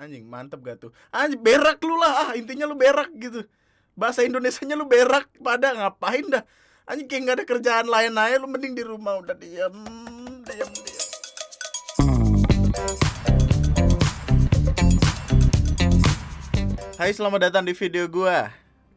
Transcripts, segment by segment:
Anjing, mantep gak tuh? Anjing, berak lu lah, intinya lu berak gitu. Bahasa Indonesianya lu berak, pada ngapain dah? Anjing kayak gak ada kerjaan lain aja, lu mending di rumah udah diam, diam, diam. Hai, selamat datang di video gua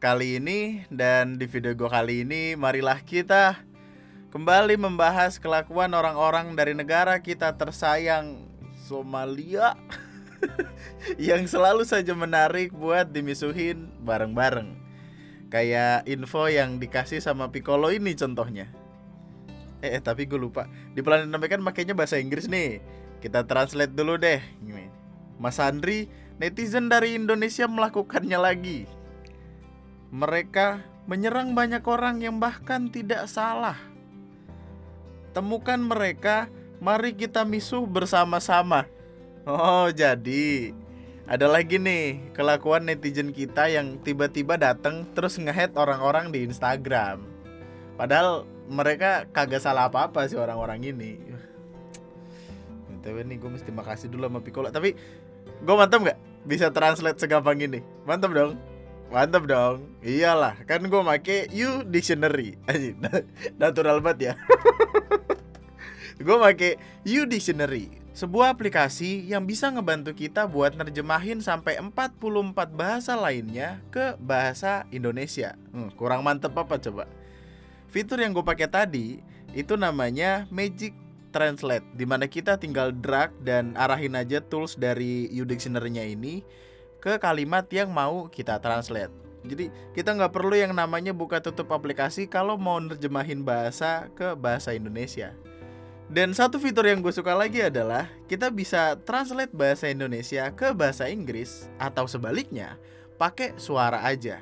kali ini. Dan di video gua kali ini, marilah kita kembali membahas kelakuan orang-orang dari negara kita tersayang, Somalia. Yang selalu saja menarik buat dimisuhin bareng-bareng. Kayak info yang dikasih sama Piccolo ini contohnya. Tapi gue lupa. Di Planet Namek kan makanya bahasa Inggris nih. Kita translate dulu deh. Mas Andri, netizen dari Indonesia melakukannya lagi. Mereka menyerang banyak orang yang bahkan tidak salah. Temukan mereka, mari kita misuh bersama-sama. Oh, jadi ada lagi nih kelakuan netizen kita yang tiba-tiba datang terus nge-head orang-orang di Instagram. Padahal mereka kagak salah apa-apa sih orang-orang ini. Tapi nih gue mesti makasih dulu sama Piccolo. Tapi gue mantap gak? Bisa translate segampang ini. Mantap dong. Mantap dong. Iyalah, kan gue make U Dictionary. Natural banget ya. Gue make U Dictionary, sebuah aplikasi yang bisa ngebantu kita buat nerjemahin sampai 44 bahasa lainnya ke bahasa Indonesia. Kurang mantep apa coba? Fitur yang gue pakai tadi itu namanya Magic Translate, dimana kita tinggal drag dan arahin aja tools dari U Dictionary-nya ini ke kalimat yang mau kita translate. Jadi kita nggak perlu yang namanya buka tutup aplikasi kalau mau nerjemahin bahasa ke bahasa Indonesia. Dan satu fitur yang gue suka lagi adalah kita bisa translate bahasa Indonesia ke bahasa Inggris atau sebaliknya pakai suara aja.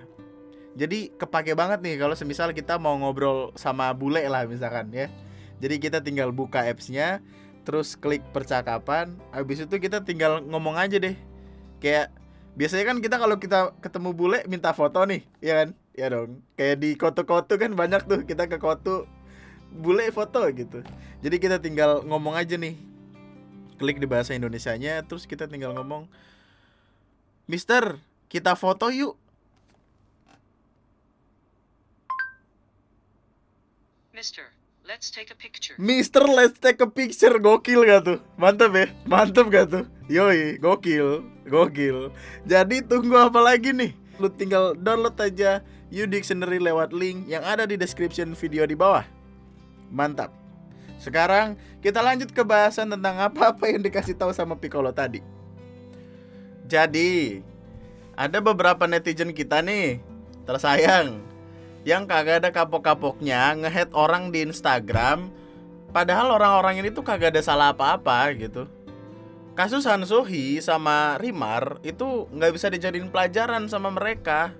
Jadi kepake banget nih kalau semisal kita mau ngobrol sama bule lah misalkan ya. Jadi kita tinggal buka apps-nya, terus klik percakapan, habis itu kita tinggal ngomong aja deh. Kayak biasanya kan kita kalau kita ketemu bule minta foto nih, ya kan? Ya dong. Kayak di Kotu-Kotu kan banyak tuh, kita ke Kotu bule foto gitu. Jadi kita tinggal ngomong aja nih, klik di bahasa Indonesianya, terus kita tinggal ngomong, Mister, kita foto yuk. Mister, let's take a picture. Mister, let's take a picture. Gokil gak tuh? Mantap ya? Mantap gak tuh? Yoi, gokil. Gokil. Jadi tunggu apa lagi nih? Lu tinggal download aja U Dictionary lewat link yang ada di description video di bawah. Mantap. Sekarang kita lanjut ke bahasan tentang apa-apa yang dikasih tahu sama Piccolo tadi. Jadi ada beberapa netizen kita nih tersayang yang kagak ada kapok-kapoknya nge-head orang di Instagram, padahal orang-orang ini tuh kagak ada salah apa-apa gitu. Kasus Han Sohee sama Rimar itu nggak bisa dijadiin pelajaran sama mereka.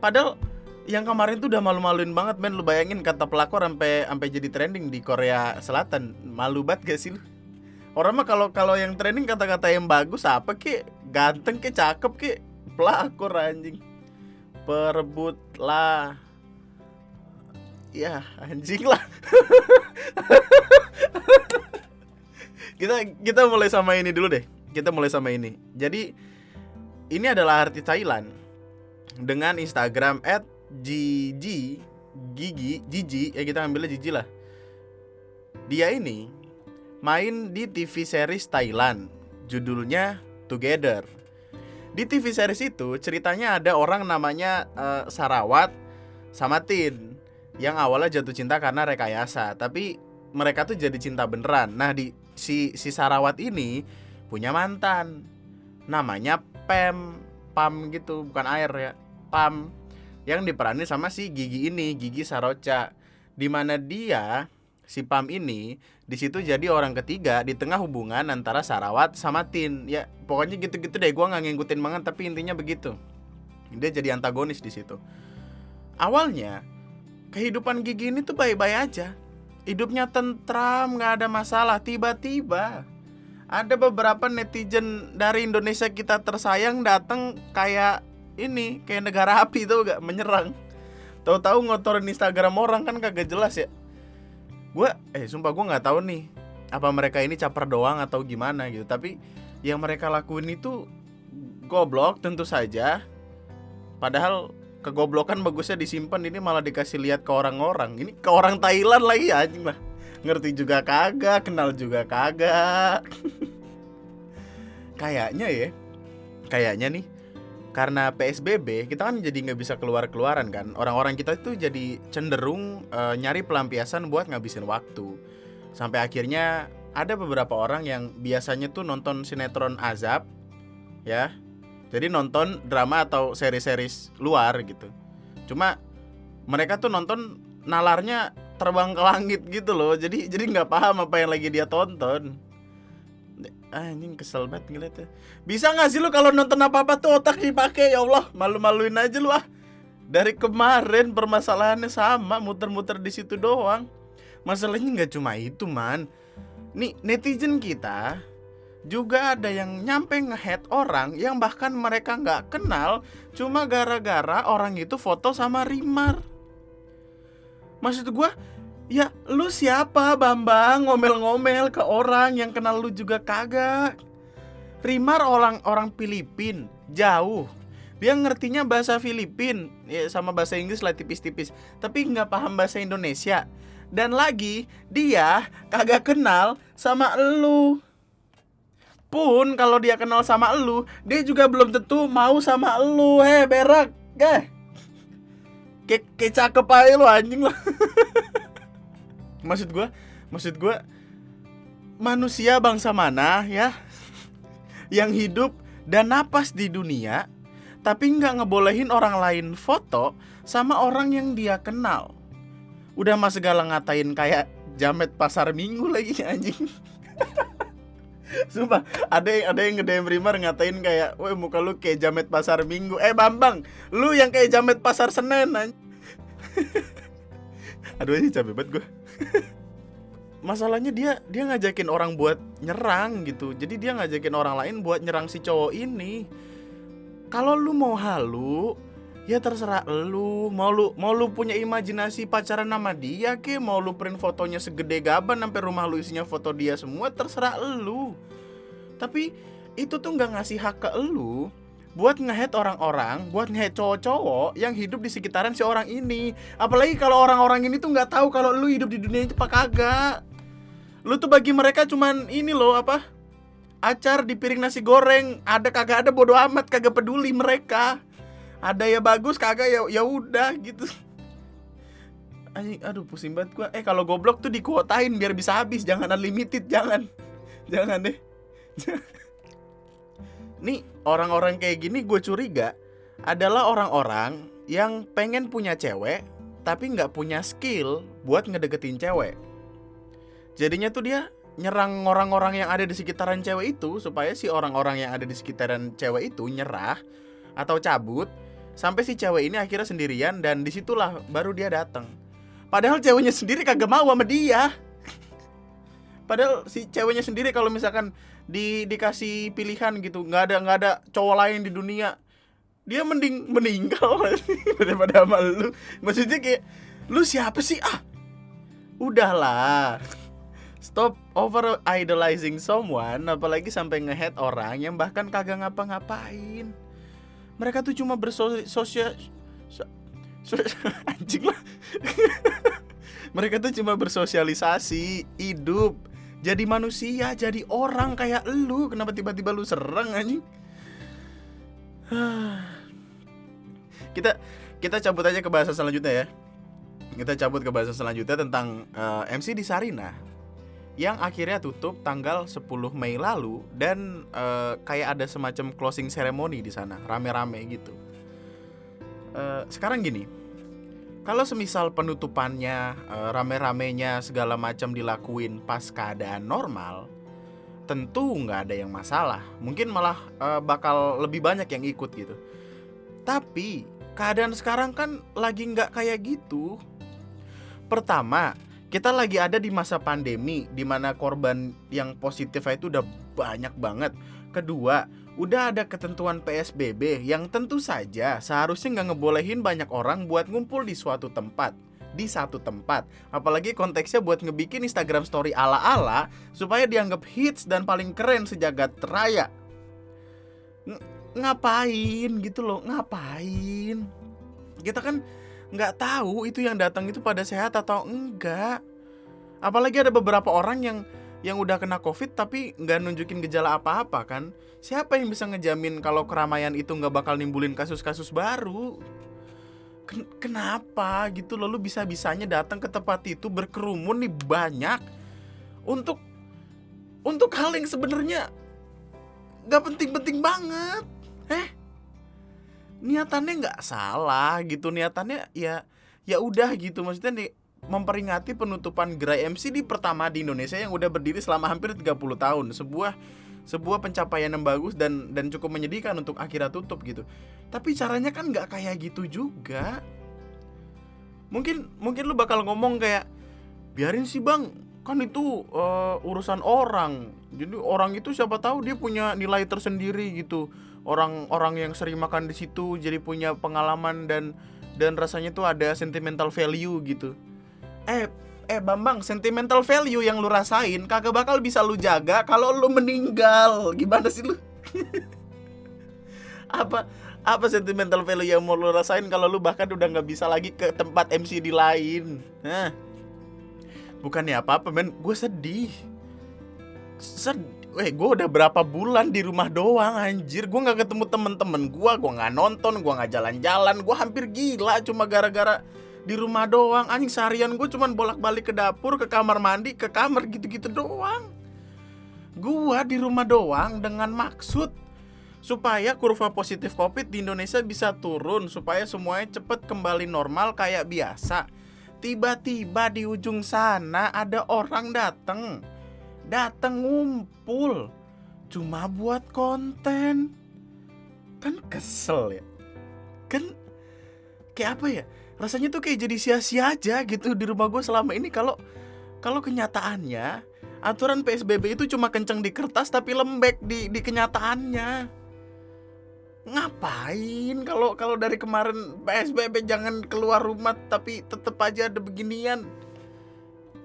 Padahal yang kemarin tuh udah malu-maluin banget, men. Lu bayangin kata pelakor sampai jadi trending di Korea Selatan. Malu banget gak sih lu? Orang mah kalau yang trending kata-kata yang bagus apa kek, ganteng kek, cakep kek, pelakor anjing. Perebut lah. Ya, anjing lah. Kita mulai sama ini dulu deh. Kita mulai sama ini. Jadi ini adalah artis Thailand dengan Instagram @Gigi, ya kita ambilnya Gigi lah. Dia ini main di TV series Thailand, judulnya Together. Di TV series itu ceritanya ada orang namanya Sarawat sama Tin yang awalnya jatuh cinta karena rekayasa, tapi mereka tuh jadi cinta beneran. Nah di si Sarawat ini punya mantan, namanya Pam gitu, bukan air ya, Pam, yang diperanin sama si Gigi ini, Gigi Saroca. Dimana dia, si Pam ini, di situ jadi orang ketiga di tengah hubungan antara Sarawat sama Tin. Ya pokoknya gitu-gitu deh, gue nggak ngikutin banget, tapi intinya begitu. Dia jadi antagonis di situ. Awalnya kehidupan Gigi ini tuh baik-baik aja, hidupnya tentram, nggak ada masalah. Tiba-tiba ada beberapa netizen dari Indonesia kita tersayang datang kayak ini, kayak negara api tuh gak, menyerang. Tahu-tahu ngotorin Instagram orang, kan kagak jelas ya. Sumpah gue nggak tahu nih apa mereka ini caper doang atau gimana gitu. Tapi yang mereka lakuin itu goblok tentu saja. Padahal kegoblokan bagusnya disimpan, ini malah dikasih lihat ke orang-orang. Ini ke orang Thailand lagi anjing lah. Ngerti juga kagak, kenal juga kagak. Kayaknya nih, karena PSBB kita kan jadi nggak bisa keluar-keluaran kan. Orang-orang kita tuh jadi cenderung nyari pelampiasan buat ngabisin waktu. Sampai akhirnya ada beberapa orang yang biasanya tuh nonton sinetron azab, ya. Jadi nonton drama atau seri-series luar gitu. Cuma mereka tuh nonton nalarnya terbang ke langit gitu loh. Jadi nggak paham apa yang lagi dia tonton. Anjing kesel banget ngeliatnya. Bisa nggak sih lu kalau nonton apa-apa tuh otak dipakai, ya Allah, malu-maluin aja lu ah. Dari kemarin permasalahannya sama, muter-muter di situ doang. Masalahnya nggak cuma itu, man. Nih netizen kita juga ada yang nyampe nge-hate orang yang bahkan mereka nggak kenal, cuma gara-gara orang itu foto sama Rimar. Maksud gua, ya lu siapa Bambang ngomel-ngomel ke orang yang kenal lu juga kagak. Rimar orang Filipin, jauh. Dia ngertinya bahasa Filipin, ya sama bahasa Inggris lah tipis-tipis, tapi nggak paham bahasa Indonesia. Dan lagi dia kagak kenal sama elu. Pun kalau dia kenal sama elu, dia juga belum tentu mau sama elu. Berak, kayak cakep aja lu anjing lah. Maksud gue manusia bangsa mana ya yang hidup dan napas di dunia tapi nggak ngebolehin orang lain foto sama orang yang dia kenal. Udah mah segala ngatain kayak jamet pasar minggu lagi anjing. Sumpah, ada yang nge-DM Rimar ngatain kayak, "Woi, muka lu kayak jamet pasar minggu." Bambang, lu yang kayak jamet pasar Senen anjing. Aduh, ini capek banget gue. Masalahnya dia ngajakin orang buat nyerang gitu. Jadi dia ngajakin orang lain buat nyerang si cowok ini. Kalau lu mau halu, ya terserah lu. Mau lu punya imajinasi pacaran sama dia ke, mau lu print fotonya segede gaban sampai rumah lu isinya foto dia semua, terserah lu. Tapi itu tuh enggak ngasih hak ke lu buat nge-hate orang-orang, buat nge-hate cowok-cowok yang hidup di sekitaran si orang ini. Apalagi kalau orang-orang ini tuh nggak tahu kalau lu hidup di dunia itu apa kagak. Lu tuh bagi mereka cuman ini loh apa? Acar di piring nasi goreng. Ada kagak ada bodo amat, kagak peduli mereka. Ada ya bagus, kagak ya udah gitu. Anjing, aduh pusing banget gua. Kalau goblok tuh dikuotain biar bisa habis, jangan unlimited, jangan. Jangan deh. Nih, orang-orang kayak gini gue curiga adalah orang-orang yang pengen punya cewek tapi nggak punya skill buat ngedeketin cewek. Jadinya tuh dia nyerang orang-orang yang ada di sekitaran cewek itu supaya si orang-orang yang ada di sekitaran cewek itu nyerah atau cabut sampai si cewek ini akhirnya sendirian dan disitulah baru dia datang. Padahal ceweknya sendiri kagak mau sama dia. Padahal si ceweknya sendiri kalau misalkan dikasih pilihan gitu, nggak ada cowok lain di dunia, dia mending meninggal daripada sama lu. Maksudnya kayak, lu siapa sih? Udahlah. Stop over idolizing someone, apalagi sampai nge-hate orang yang bahkan kagak ngapa-ngapain. Mereka tuh cuma anjing lah. Mereka tuh cuma bersosialisasi, hidup, jadi manusia, jadi orang kayak lu. Kenapa tiba-tiba lu serang anjing? Kita cabut aja ke bahasa selanjutnya ya. Kita cabut ke bahasa selanjutnya tentang MC di Sarina yang akhirnya tutup tanggal 10 Mei lalu dan kayak ada semacam closing ceremony di sana, rame-rame gitu. Sekarang gini, kalau semisal penutupannya rame-ramenya segala macam dilakuin pas keadaan normal, tentu nggak ada yang masalah. Mungkin malah bakal lebih banyak yang ikut gitu. Tapi keadaan sekarang kan lagi nggak kayak gitu. Pertama, kita lagi ada di masa pandemi di mana korban yang positif itu udah banyak banget. Kedua, udah ada ketentuan PSBB yang tentu saja seharusnya nggak ngebolehin banyak orang buat ngumpul di suatu tempat, di satu tempat. Apalagi konteksnya buat ngebikin Instagram story ala-ala supaya dianggap hits dan paling keren sejagat raya. Ngapain gitu loh, ngapain? Kita kan nggak tahu itu yang datang itu pada sehat atau enggak. Apalagi ada beberapa orang yang udah kena COVID tapi nggak nunjukin gejala apa-apa kan. Siapa yang bisa ngejamin kalau keramaian itu nggak bakal nimbulin kasus-kasus baru? Kenapa gitu loh, lu bisa-bisanya datang ke tempat itu berkerumun nih banyak untuk hal yang sebenarnya nggak penting-penting banget. Niatannya nggak salah gitu, niatannya ya udah gitu, maksudnya nih memperingati penutupan gerai MCD pertama di Indonesia yang udah berdiri selama hampir 30 tahun. Sebuah pencapaian yang bagus dan cukup menyedihkan untuk akhirnya tutup gitu. Tapi caranya kan nggak kayak gitu juga. Mungkin lu bakal ngomong kayak, biarin sih bang, kan itu urusan orang. Jadi orang itu siapa tahu dia punya nilai tersendiri gitu. Orang-orang yang sering makan di situ jadi punya pengalaman dan rasanya tuh ada sentimental value gitu. Bambang, sentimental value yang lu rasain kagak bakal bisa lu jaga kalau lu meninggal. Gimana sih lu? Apa sentimental value yang mau lu rasain kalau lu bahkan udah nggak bisa lagi ke tempat MCD lain? Bukannya apa-apa men, gue sedih. Gue udah berapa bulan di rumah doang anjir. Gue gak ketemu temen-temen gue gak nonton, gue gak jalan-jalan. Gue hampir gila cuma gara-gara di rumah doang. Anjing, seharian gue cuma bolak-balik ke dapur, ke kamar mandi, ke kamar gitu-gitu doang. Gue di rumah doang dengan maksud supaya kurva positif COVID di Indonesia bisa turun, supaya semuanya cepet kembali normal kayak biasa. Tiba-tiba di ujung sana ada orang datang ngumpul cuma buat konten. Kan kesel ya. Kan kayak apa ya, rasanya tuh kayak jadi sia-sia aja gitu di rumah gue selama ini. Kalau kenyataannya aturan PSBB itu cuma kenceng di kertas tapi lembek di kenyataannya. Ngapain kalau dari kemarin PSBB jangan keluar rumah tapi tetep aja ada beginian.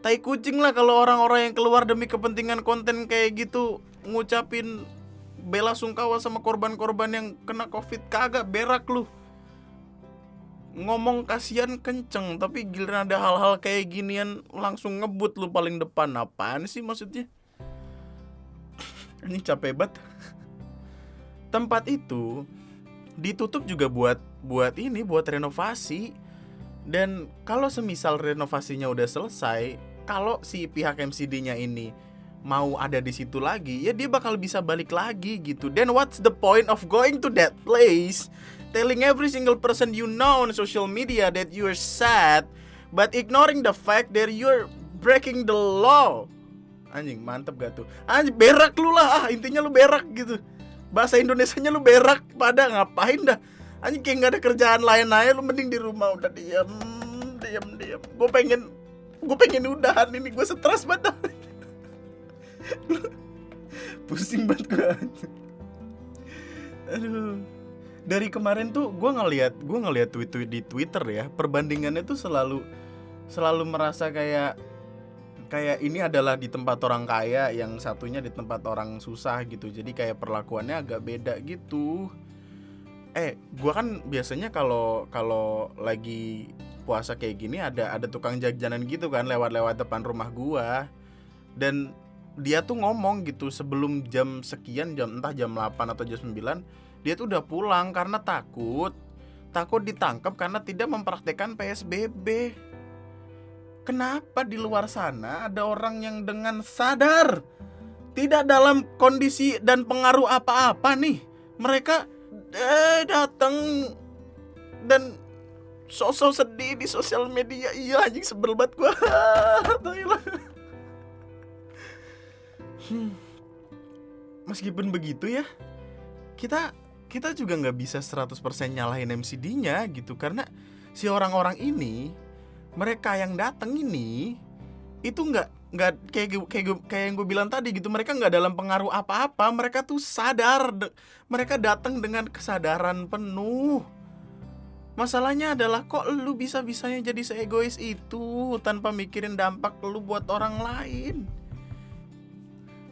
Tai kucing lah kalau orang-orang yang keluar demi kepentingan konten kayak gitu ngucapin bela sungkawa sama korban-korban yang kena COVID. Kagak berak lu. Ngomong kasihan kenceng, tapi giliran ada hal-hal kayak ginian langsung ngebut lu paling depan. Apaan sih maksudnya? Ini capek banget. Tempat itu ditutup juga buat renovasi. Dan kalau semisal renovasinya udah selesai, kalau si pihak MCD-nya ini mau ada di situ lagi, ya dia bakal bisa balik lagi gitu. Then what's the point of going to that place, telling every single person you know on social media that you're sad, but ignoring the fact that you're breaking the law? Anjing, mantep gak tuh? Anjing, berak lu lah, intinya lu berak gitu. Bahasa Indonesianya lu berak, pada ngapain dah? Anjing, kayak gak ada kerjaan lain aja, lu mending di rumah udah diam. Gue pengen udahan ini, gue stres banget. Pusing banget gue. Aduh. Dari kemarin tuh gue ngeliat tweet di Twitter ya, perbandingannya tuh selalu merasa kayak ini adalah di tempat orang kaya, yang satunya di tempat orang susah gitu. Jadi kayak perlakuannya agak beda gitu. Gue kan biasanya kalau lagi puasa kayak gini ada tukang jajanan gitu kan lewat depan rumah gue. Dan dia tuh ngomong gitu sebelum jam sekian, entah jam 8 atau jam 9, dia tuh udah pulang karena takut ditangkap karena tidak mempraktekkan PSBB. Kenapa di luar sana ada orang yang dengan sadar tidak dalam kondisi dan pengaruh apa-apa nih, mereka datang dan sosok sedih di sosial media. Iya anjing, sebel banget gue. Meskipun begitu ya, kita juga nggak bisa 100% nyalahin MCD-nya gitu, karena si orang-orang ini, mereka yang datang ini itu nggak kayak yang gue bilang tadi gitu, mereka nggak dalam pengaruh apa-apa, mereka tuh sadar, mereka datang dengan kesadaran penuh. Masalahnya adalah kok lu bisa-bisanya jadi seegois itu tanpa mikirin dampak lu buat orang lain.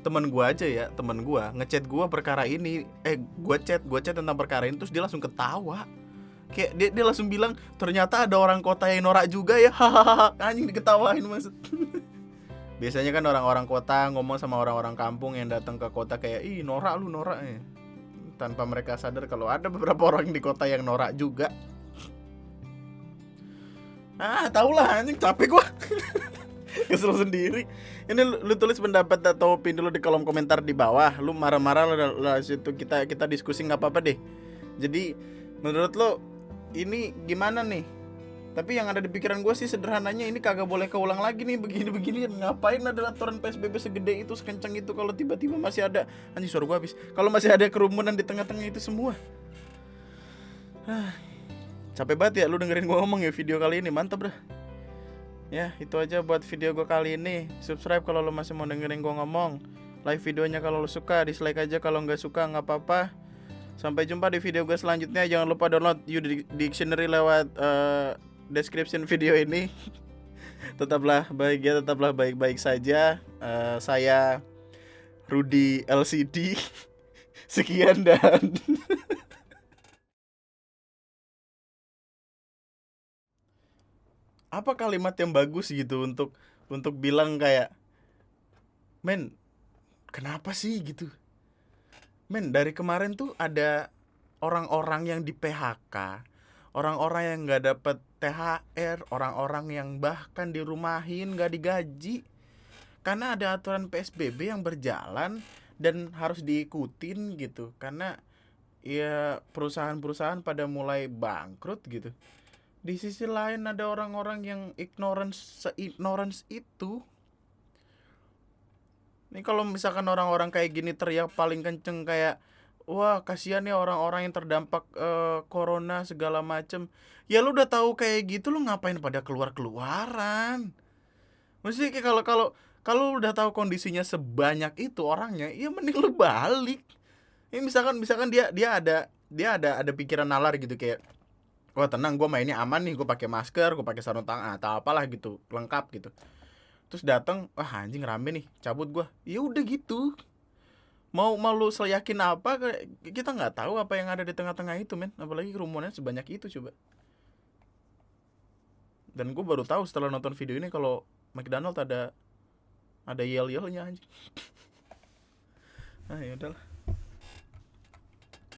teman gue aja ya, teman gue ngechat gue perkara ini, gue chat tentang perkara ini, terus dia langsung ketawa. Kayak dia langsung bilang, ternyata ada orang kota yang norak juga ya, hahaha. Anjing, diketawain maksud. Biasanya kan orang-orang kota ngomong sama orang-orang kampung yang datang ke kota kayak, ih norak lu, norak ya. Tanpa mereka sadar kalau ada beberapa orang di kota yang norak juga. Tau lah anjing, capek gua. Kesel sendiri. Ini lu tulis pendapat atau opini lu di kolom komentar di bawah. Lu marah-marah lah situ, kita diskusi, nggak apa-apa deh. Jadi menurut lu ini gimana nih? Tapi yang ada di pikiran gue sih sederhananya, ini kagak boleh keulang lagi nih begini-begini. Ngapain ada aturan PSBB segede itu, sekencang itu, kalau tiba-tiba masih ada, anjing suara gue habis, kalau masih ada kerumunan di tengah-tengah itu semua. Capek banget ya lu dengerin gue ngomong ya video kali ini, mantap dah. Ya itu aja buat video gue kali ini. Subscribe kalau lu masih mau dengerin gue ngomong. Like videonya kalau lu suka, dislike aja kalau nggak suka, nggak apa-apa. Sampai jumpa di video gue selanjutnya. Jangan lupa download You Dictionary lewat description video ini. Tetaplah bahagia, tetaplah baik-baik saja. Saya Rudy LCD. Sekian dan apa kalimat yang bagus gitu untuk bilang kayak, men, kenapa sih gitu? Men, dari kemarin tuh ada orang-orang yang di PHK, orang-orang yang nggak dapet THR, orang-orang yang bahkan dirumahin, nggak digaji, karena ada aturan PSBB yang berjalan dan harus diikutin gitu. Karena ya perusahaan-perusahaan pada mulai bangkrut gitu. Di sisi lain ada orang-orang yang ignorance itu. Ini kalau misalkan orang-orang kayak gini teriak paling kenceng kayak, wah kasihan ya orang-orang yang terdampak corona segala macem. Ya lu udah tahu kayak gitu, lu ngapain pada keluar-keluaran? Mesti kayak kalau udah tahu kondisinya sebanyak itu orangnya, ya mending lu balik. Ini misalkan dia ada pikiran nalar gitu kayak, wah tenang, gue mainnya aman nih, gue pakai masker, gue pakai sarung tangan atau apalah gitu, lengkap gitu. Terus datang, wah anjing rame nih, cabut gue. Ya udah gitu. Mau lu seyakin apa, kita nggak tahu apa yang ada di tengah-tengah itu, men. Apalagi kerumunannya sebanyak itu coba. Dan gue baru tahu setelah nonton video ini kalau McDonald ada yel-yelnya anjing. Ya udahlah.